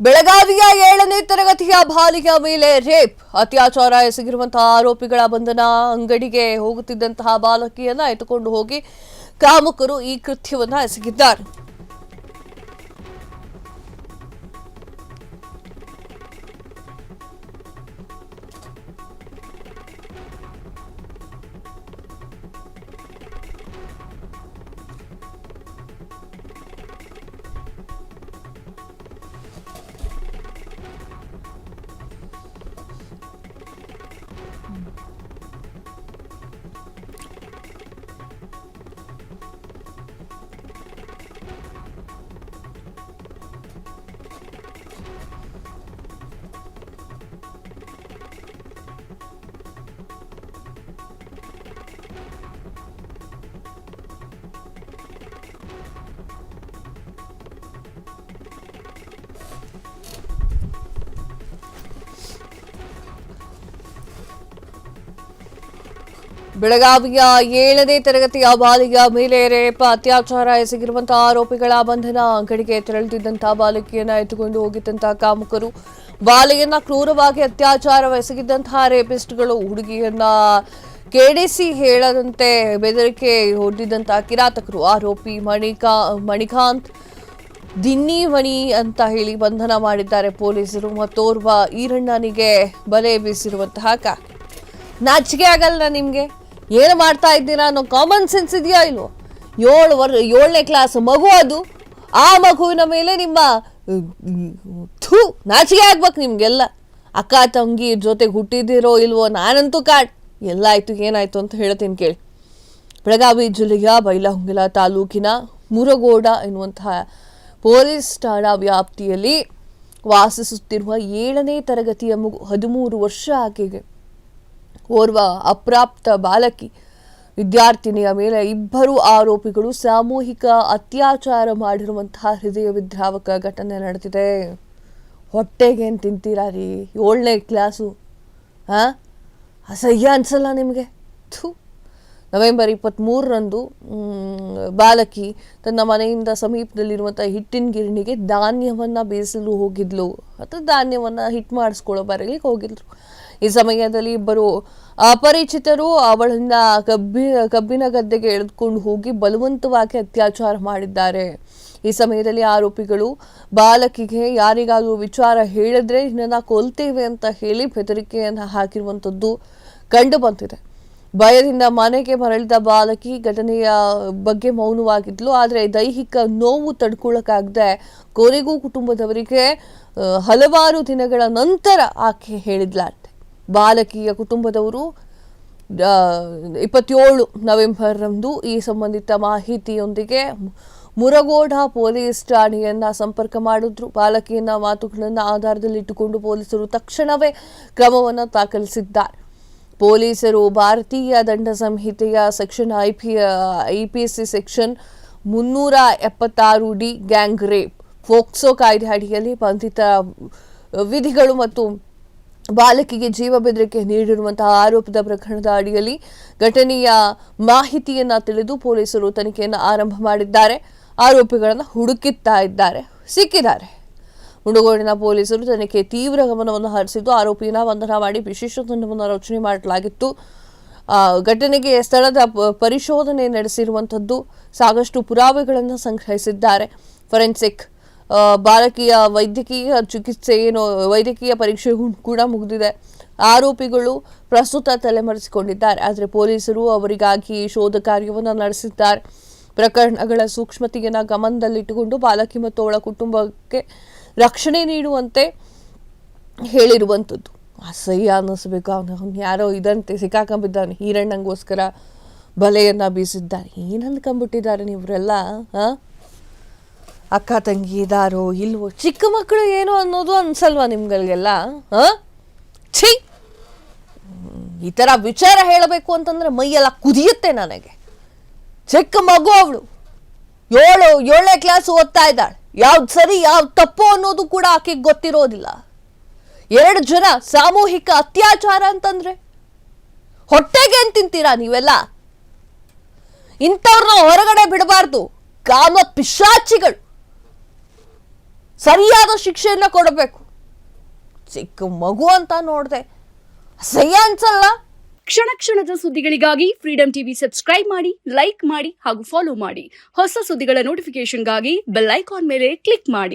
ಬೆಳಗಾವಿಯ 7ನೇ ತರಗತಿಯ ಬಾಲಿಕೆಯ ಮೇಲೆ ರೇಪ್ ಅತ್ಯಾಚಾರ ಎಸಗಿರುವಂತಹ ಆರೋಪಿಗಳ ಬಂಧನ. ಅಂಗಡಿಗೆ ಹೋಗುತ್ತಿದ್ದಂತಹ ಬಾಲಕಿಯನ್ನ ಎತ್ತುಕೊಂಡು ಹೋಗಿ ಕಾಮುಕರು ಈ ಕೃತ್ಯವನ್ನ ಎಸಗಿದ್ದಾರೆ. ಬೆಳಗಾವಿಯ 7ನೇ ತರಗತಿಯ ಬಾಲಿಕೆಯ ಮೇಲೆ ರೇಪ್ ಅತ್ಯಾಚಾರ ಎಸಗಿರುವಂತಹ ಆರೋಪಿಗಳ ಬಂಧನ. ಅಂಗಡಿಗೆ ತೆರಳುತ್ತಿದ್ದಂತಹ ಬಾಲಕಿಯನ್ನ ಎತ್ತುಕೊಂಡು ಹೋಗಿದ್ದಂತಹ ಕಾಮುಕರು ಬಾಲೆಯನ್ನ ಕ್ರೂರವಾಗಿ ಅತ್ಯಾಚಾರವೆಸಗಿದ್ದಂತಹ ರೇಪಿಸ್ಟ್ಗಳು ಹುಡುಗಿಯನ್ನ ಕೆಡಿಸಿ ಹೇಳದಂತೆ ಬೆದರಿಕೆ ಹೊಡೆದಿದ್ದಂತಹ ಕಿರಾತಕರು ಆರೋಪಿ ಮಣಿಕಾಂತ್ ದಿನ್ನಿಮಣಿ ಅಂತ ಹೇಳಿ ಬಂಧನ ಮಾಡಿದ್ದಾರೆ ಪೊಲೀಸರು. ಮತ್ತೋರ್ವ ಈರಣ್ಣನಿಗೆ ಬಲೆ ಬೀಸಿರುವಂತಹ ನಾಚಿಕೆ ಆಗಲ್ಲ ನಿಮ್ಗೆ? ಏನು ಮಾಡ್ತಾ ಇದ್ದೀರಾ ಅನ್ನೋ ಕಾಮನ್ ಸೆನ್ಸ್ ಇದೆಯಾ ಇಲ್ವೋ? 7ನೇ ಕ್ಲಾಸ್ ಮಗು ಅದು. ಆ ಮಗುವಿನ ಮೇಲೆ ನಿಮ್ಮ ನಾಚಿಕೆ ಆಗ್ಬೇಕು ನಿಮ್ಗೆಲ್ಲ. ಅಕ್ಕ ತಂಗಿ ಜೊತೆಗೆ ಹುಟ್ಟಿದಿರೋ ಇಲ್ವೋ? ನಾನಂತೂ ಎಲ್ಲ ಆಯ್ತು ಏನಾಯ್ತು ಅಂತ ಹೇಳ್ತೀನಿ ಕೇಳಿ. ಬೆಳಗಾವಿ ಜಿಲ್ಲೆಯ ಬೈಲಹೊಂಗಲ ತಾಲೂಕಿನ ಮುರಗೋಡ ಎನ್ನುವಂತಹ ಪೊಲೀಸ್ ಠಾಣಾ ವ್ಯಾಪ್ತಿಯಲ್ಲಿ ವಾಸಿಸುತ್ತಿರುವ 7ನೇ ತರಗತಿಯ ಮಗು 13 ವರ್ಷ ಆಕೆಗೆ ಓರ್ವ ಅಪ್ರಾಪ್ತ ಬಾಲಕಿ ವಿದ್ಯಾರ್ಥಿನಿಯ ಮೇಲೆ ಇಬ್ಬರು ಆರೋಪಿಗಳು ಸಾಮೂಹಿಕ ಅತ್ಯಾಚಾರ ಮಾಡಿರುವಂತಹ ಹೃದಯ ವಿದ್ರಾವಕ ಘಟನೆ ನಡೆದಿದೆ. ಹೊಟ್ಟೆಗೆ ಏನು ತಿಂತೀರಾ ರೀ? 7ನೇ ಕ್ಲಾಸು. ಅಸಹ್ಯ ಅನ್ಸಲ್ಲ ನಿಮಗೆ? ನವೆಂಬರ್ 23ರಂದು ಬಾಲಕಿ ತನ್ನ ಮನೆಯಿಂದ ಸಮೀಪದಲ್ಲಿರುವಂಥ ಹಿಟ್ಟಿನ ಗಿರಣಿಗೆ ಧಾನ್ಯವನ್ನು ಬೇಯಿಸಲು ಹೋಗಿದ್ಲು ಅಥವಾ ಧಾನ್ಯವನ್ನು ಹಿಟ್ ಮಾಡಿಸ್ಕೊಳ್ಳೋ ಬರಲಿಕ್ಕೆ ಹೋಗಿದ್ರು. ಈ ಸಮಯದಲ್ಲಿ ಇಬ್ಬರು ಅಪರಿಚಿತರು ಅವಳನ್ನ ಕಬ್ಬಿನ ಗದ್ದೆಗೆ ಎಳೆದುಕೊಂಡು ಹೋಗಿ ಬಲವಂತವಾಗಿ ಅತ್ಯಾಚಾರ ಮಾಡಿದ್ದಾರೆ. ಈ ಸಮಯದಲ್ಲಿ ಆರೋಪಿಗಳು ಬಾಲಕಿಗೆ ಯಾರಿಗಾದರೂ ವಿಚಾರ ಹೇಳಿದ್ರೆ ನಿನ್ನನ್ನು ಕೊಲ್ತೇವೆ ಅಂತ ಹೇಳಿ ಬೆದರಿಕೆಯನ್ನು ಹಾಕಿರುವಂಥದ್ದು ಕಂಡು ಬಂದಿದೆ. ಭಯದಿಂದ ಮನೆಗೆ ಮರಳಿದ ಬಾಲಕಿ ಘಟನೆಯ ಬಗ್ಗೆ ಮೌನವಾಗಿದ್ಲು. ಆದರೆ ದೈಹಿಕ ನೋವು ತಡ್ಕೊಳ್ಳೋಕ್ಕಾಗದೆ ಕೊನೆಗೂ ಕುಟುಂಬದವರಿಗೆ ಹಲವಾರು ದಿನಗಳ ನಂತರ ಆಕೆ ಹೇಳಿದ್ಲಾಂತೆ. ಬಾಲಕಿಯ ಕುಟುಂಬದವರು 27 ನವೆಂಬರ್ರಂದು ಈ ಸಂಬಂಧಿತ ಮಾಹಿತಿಯೊಂದಿಗೆ ಮುರಗೋಡ ಪೊಲೀಸ್ ಠಾಣೆಯನ್ನ ಸಂಪರ್ಕ ಮಾಡಿದ್ರು. ಬಾಲಕಿಯನ್ನ ಮಾತುಗಳನ್ನು ಆಧಾರದಲ್ಲಿಟ್ಟುಕೊಂಡು ಪೊಲೀಸರು ತಕ್ಷಣವೇ ಕ್ರಮವನ್ನು ದಾಖಲಿಸಿದ್ದಾರೆ. ಪೊಲೀಸರು ಭಾರತೀಯ ದಂಡ ಸಂಹಿತೆಯ section IPC section 376D gang rape, POCSO ಕಾಯ್ದೆ ಅಡಿಯಲ್ಲಿ ಬಂಧಿತ ವಿಧಿಗಳು ಮತ್ತು ಬಾಲಕಿಗೆ ಜೀವ ಬೆದರಿಕೆ ನೀಡಿರುವಂತಹ ಆರೋಪದ ಪ್ರಕರಣದ ಅಡಿಯಲ್ಲಿ ಘಟನೆಯ ಮಾಹಿತಿಯನ್ನ ತಿಳಿದು ಪೊಲೀಸರು ತನಿಖೆಯನ್ನು ಆರಂಭ ಮಾಡಿದ್ದಾರೆ. ಆರೋಪಿಗಳನ್ನು ಹುಡುಕುತ್ತಾ ಇದ್ದಾರೆ, ಸಿಕ್ಕಿದ್ದಾರೆ. ಮುಡಗೋಡಿನ ಪೊಲೀಸರು ತನಿಖೆ ತೀವ್ರ ಗಮನವನ್ನು ಹರಿಸಿದ್ದು ಆರೋಪಿಯನ್ನ ಬಂಧನ ಮಾಡಿ ವಿಶೇಷ ತಂಡವನ್ನು ರಚನೆ ಮಾಡಲಾಗಿತ್ತು. ಘಟನೆಗೆ ಸ್ಥಳದ ಪರಿಶೋಧನೆ ನಡೆಸಿರುವಂಥದ್ದು, ಸಾಕಷ್ಟು ಪುರಾವೆಗಳನ್ನು ಸಂಗ್ರಹಿಸಿದ್ದಾರೆ. ಫೊರೆನ್ಸಿಕ್ ಬಾಲಕಿಯ ವೈದ್ಯಕೀಯ ಚಿಕಿತ್ಸೆ ವೈದ್ಯಕೀಯ ಪರೀಕ್ಷೆ ಕೂಡ ಮುಗಿದಿದೆ. ಆರೋಪಿಗಳು ಪ್ರಸ್ತುತ ತಲೆಮರೆಸಿಕೊಂಡಿದ್ದಾರೆ. ಆದರೆ ಪೊಲೀಸರು ಅವರಿಗಾಗಿ ಶೋಧ ಕಾರ್ಯವನ್ನು ನಡೆಸಿದ್ದಾರೆ. ಪ್ರಕರಣಗಳ ಸೂಕ್ಷ್ಮತೆಯನ್ನು ಗಮನದಲ್ಲಿಟ್ಟುಕೊಂಡು ಬಾಲಕಿ ಮತ್ತು ಅವಳ ಕುಟುಂಬಕ್ಕೆ ರಕ್ಷಣೆ ನೀಡುವಂತೆ ಹೇಳಿರುವಂಥದ್ದು. ಅಸಹ್ಯ ಅನ್ನಿಸ್ಬೇಕು. ಅವನು ಯಾರೋ ಇದಂತೆ ಸಿಕ್ಕಾಕೊಂಬಿದ್ದಾನೆ, ಈರಣ್ಣಂಗೋಸ್ಕರ ಬಲೆಯನ್ನು ಬೀಸಿದ್ದಾರೆ. ಏನು ಅಂದ್ಕೊಂಡ್ಬಿಟ್ಟಿದ್ದಾರೆ ನೀವರೆಲ್ಲ? ಅಕ್ಕ ತಂಗಿ ಇದಾರೋ ಇಲ್ವೋ? ಚಿಕ್ಕ ಮಕ್ಕಳು ಏನು ಅನ್ನೋದು ಅನ್ಸಲ್ವಾ ನಿಮ್ಗಳಿಗೆಲ್ಲ? ಛೀ, ಈ ಥರ ವಿಚಾರ ಹೇಳಬೇಕು ಅಂತಂದ್ರೆ ಮೈಯೆಲ್ಲ ಕುದಿಯುತ್ತೆ ನನಗೆ. ಚಿಕ್ಕ ಮಗು ಅವಳು, 7ನೇ ಕ್ಲಾಸ್ ಓದ್ತಾ ಇದ್ದಾಳೆ. ಯಾವ್ದು ಸರಿ ಯಾವ್ದು ತಪ್ಪು ಅನ್ನೋದು ಕೂಡ ಆಕೆಗೆ ಗೊತ್ತಿರೋದಿಲ್ಲ. 2 ಜನ ಸಾಮೂಹಿಕ ಅತ್ಯಾಚಾರ ಅಂತಂದ್ರೆ ಹೊಟ್ಟೆಗೆ ಏನ್ ತಿಂತೀರಾ ನೀವೆಲ್ಲ? ಇಂಥವ್ರನ್ನ ಹೊರಗಡೆ ಬಿಡಬಾರ್ದು. ಕಾಮ ಪಿಶಾಚಿಗಳು. ಸರಿಯಾದ ಶಿಕ್ಷೆಯನ್ನ ಕೊಡಬೇಕು. ಚಿಕ್ಕ ಮಗು ಅಂತ ನೋಡ್ದೆ, ಅಸಹ್ಯ ಅನ್ಸಲ್ಲ? ಕ್ಷಣ ಕ್ಷಣದ ಸುದ್ದಿಗಳಿಗಾಗಿ ಫ್ರೀಡಂ ಟಿವಿ ಸಬ್ಸ್ಕ್ರೈಬ್ ಮಾಡಿ, ಲೈಕ್ ಮಾಡಿ ಹಾಗೂ ಫಾಲೋ ಮಾಡಿ. ಹೊಸ ಸುದ್ದಿಗಳ ನೋಟಿಫಿಕೇಶನ್ಗಾಗಿ ಬೆಲ್ ಐಕಾನ್ ಮೇಲೆ ಕ್ಲಿಕ್ ಮಾಡಿ.